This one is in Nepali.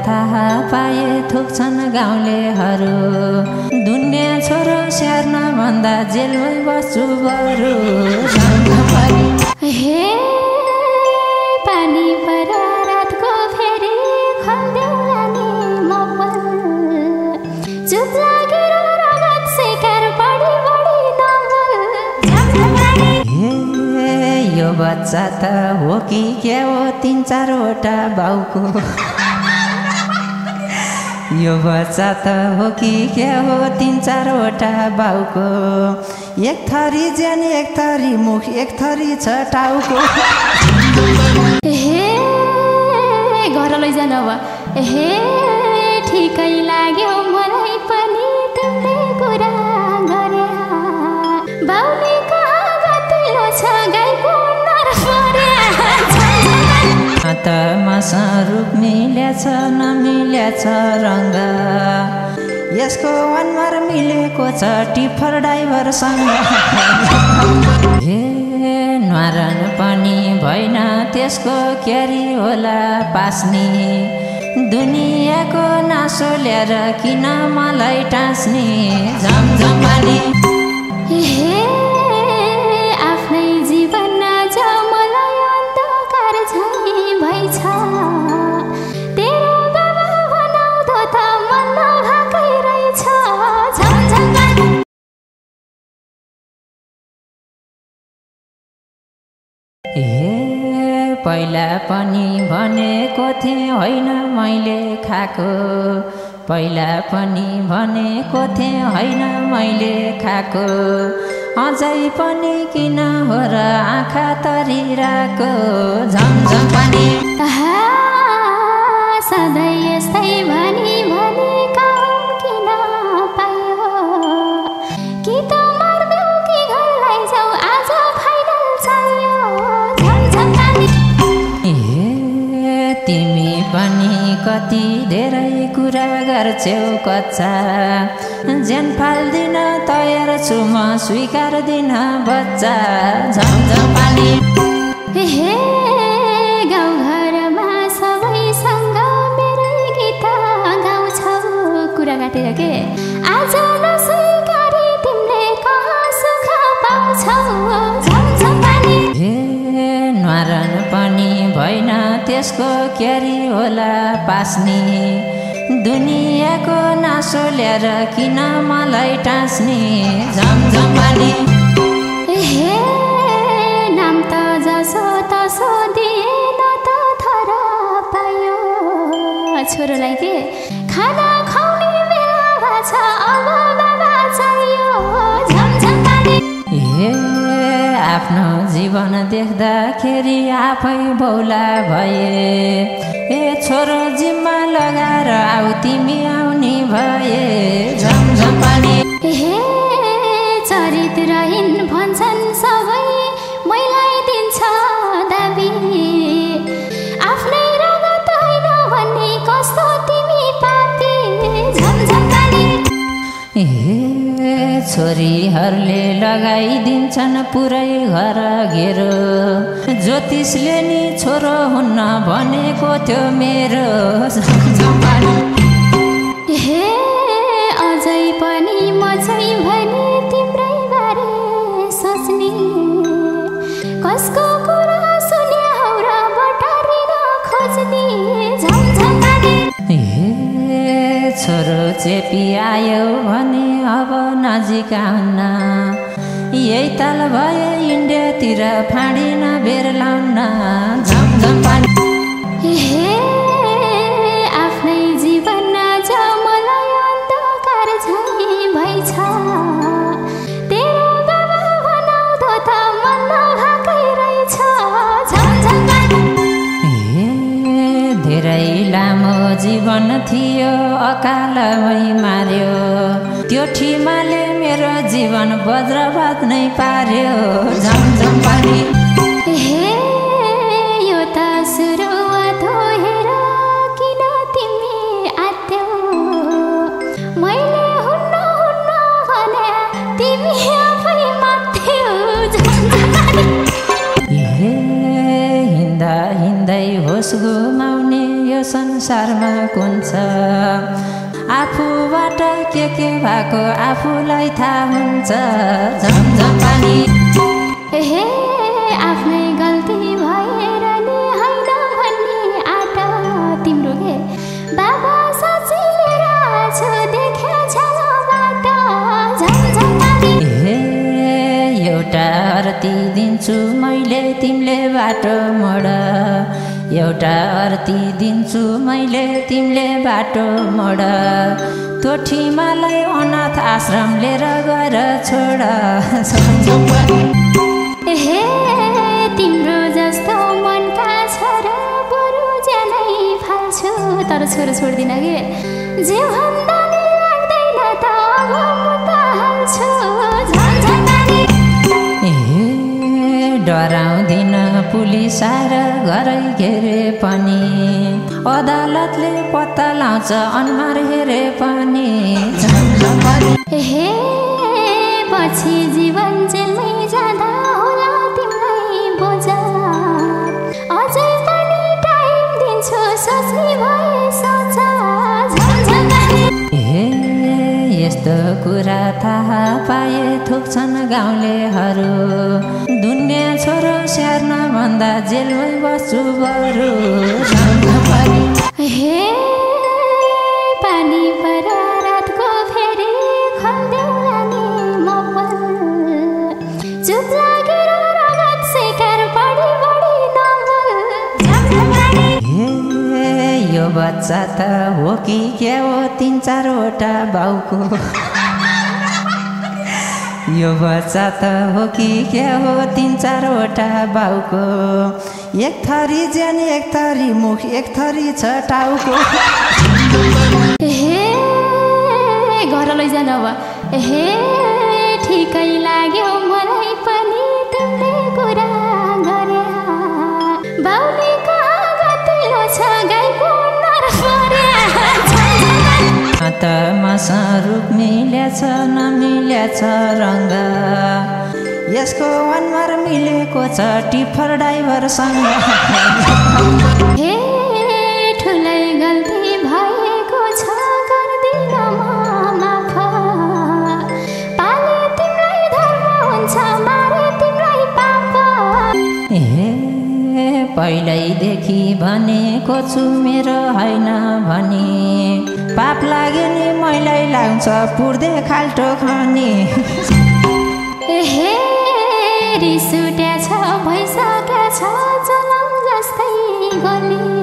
थाहा पाए थुक्छन् गाउँलेहरू दुनियाँ छोरो स्याहार्न भन्दा जेलमै बस्छु बरु हे पानी परा रातको फेरि खल्देउला नि मोपल चुप लागेर रगत सेकार बढी बढी नम्बर हे यो बच्चा त हो कि के हो 3-4वटा बाउको यो बच्चा त हो कि के हो 3-4वटा बाउको एक थरी ज्यान एक थरी मुख एक थरी छ टाउको हे घर लैजान अब हे ठिकै लाग्यो मलाई पनि तिमीले कुरा गरे बाउले कहाँ गतिलो छ गाईको नर त मसँग रूप मिलेछ नमिलेछ रङ्ग यसको अनुहार मिलेको छ टिफर ड्राइभरसँग हे न्वारन पनि भएन त्यसको क्यारी होला पास्ने दुनियाँको नासो ल्याएर किन मलाई टाँस्ने झमझमानी हे आफ्नै जीवन आज मलाई अन्धकार झै भइछ तेरो बाबा भनाउँदो त मन नभएकै रहेछ झमझमानी हे पहिला पनि भनेको थिएँ होइन मैले खाएको पहिला पनि भनेको थिएँ होइन मैले खाएको अझै पनि किन हो र आँखा तरिरहेको झमझमानी सधैँ यस्तै भनी काम किन पायो कि त मर्देऊ कि घर लैजाऊ आज फाइनल चाहियो झमझमानी तिमी पनि कति धेरै कुरा गर्छौ कच्चा ज्यान फाल्दिन तयार छु म स्वीकार्दिन बच्चा झमझमानी हे गाउँघरमा सबैसँग मेरै गीत गाउँछौ कुरा काटेर के आज नस्वीकारी तिमीले कहाँ सुख पाउँछौ झमझमानी हे न्वारन पनि भएन त्यसको क्यारी होला पास्ने दुनियाँको नासो ल्याएर किन मलाई टाँस्ने झमझमानी हे नाम त जसो तसो दिएन त थर पायो छोरोलाई के खाना खुवाउने बेला भएछ अब बाबा चाहियो झमझमानी हे आफ्नो जीवन देख्दाखेरि आफै बौला भए ए छोरो जिम्मा लगाएर आऊ तिमी आउने भए झमझमानी हे चरित्रहीन भन्छन् सबै मैलाई दिन्छ दाबी आफ्नै रगत होइन भन्ने कस्तो तिमी पापी झमझमानी हे छोरीहरूले लगाइदिन्छन् पुरै घर घेरो ज्योतिषले नि छोरो हुन्न भनेको थियो मेरो झमझमानी हे अझै पनि म चाहिँ भने तिम्रै बारे सोच्ने कसको कुरा सुने हौ र बटारिन खोज्ने झमझमानी हे छोरो चेपी आयो भने अब नजिक आउन यही ताल भए इन्डियातिर फाँडिन बेर लाउन झमझमानी हे आफ्नै जीवन आज मलाई अन्धकार झै भइछ तेरो बाबा भनाउँदो त मन नभएकै रहेछ झमझमानी धेरै लामो जीवन थियो अकालमै मार्यो त्यो ठिमाले मेरो जीवन वज्रपात नै पार्यो झमझमानी हे यो त सुरुवात हो हेर किन तिमी आत्यौ मैले हुन्न भने तिमी आफै माथ्यौ झमझमानी हिँड्दा हिँड्दै होस गुमाउने यो संसारमा कुन छ आफूबाट के भएको आफूलाई थाहा हुन्छ झमझम पानी हे आफ्नै गल्ती भएर नि होइन भन्ने आँट तिम्रो के बाबा साँच्चै लिएर छु देख्यो छालोबाट झमझम पानी हे एउटा अर्थी दिन्छु मैले तिमीले बाटो मोड एउटा अर्थी दिन्छु मैले तिमीले बाटो मोड तोठीमालाई अनाथ आश्रम लिएर गएर छोड हे तिम्रो जस्तो मनका छोरा बरु ज्यानै फाल्छु तर छोरो छोड्दिन के जे भन्दा नि लाग्दैन त अब म त हाल्छु झमझम पानी डराउँदिन पुलिस आएर घरै घेरे पनि अदालतले पत्ता लाउँछ अनुहार हेरे पनि हे पछि जीवन जेलमै जाँदा होला तिमीलाई बोझ अझै पनि टाइम दिन्छु सोच्ने भए सोच झमझम पानी हे यस्तो कुरा थाहा पाए थुक्छन् गाउँलेहरू दुनियाँ छोरो स्याहार्न भन्दा जेलमै बस्छु बरु हे पानी पर रातको फेरि खन्देउला नि मब्बल चुप लागेर रगत सेकार बढी बढी नम्बल हे यो बच्चा त हो कि के हो 3-4वटा बाउको यो बच्चा त हो कि के हो 3-4वटा बाउको एक थरी ज्यान एक थरी मुख एक थरी छ टाउको हे घर लैजान अब हे ठिकै लाग्यो मलाई पनि तिमीले कुरा गरे बाउले कहाँ गतिलो छ गाईको नर त मसँग रूप मिलेछ नमिलेछ रङ्ग यसको अनुहार मिलेको छ टिफर ड्राइभरसँग हे ठुलै गल्ती भएको छ गर्दिन म माफ पाले तिमीलाई धर्म हुन्छ मारे तिमीलाई पाप हे पहिल्यैदेखि भनेको छु मेरो होइन भने पाप लाग्यो नि मैलाई लाग्छ पुर्दे खाल्टो खनी हे रिस उठ्या छ भइसकेछ जलम जस्तै गली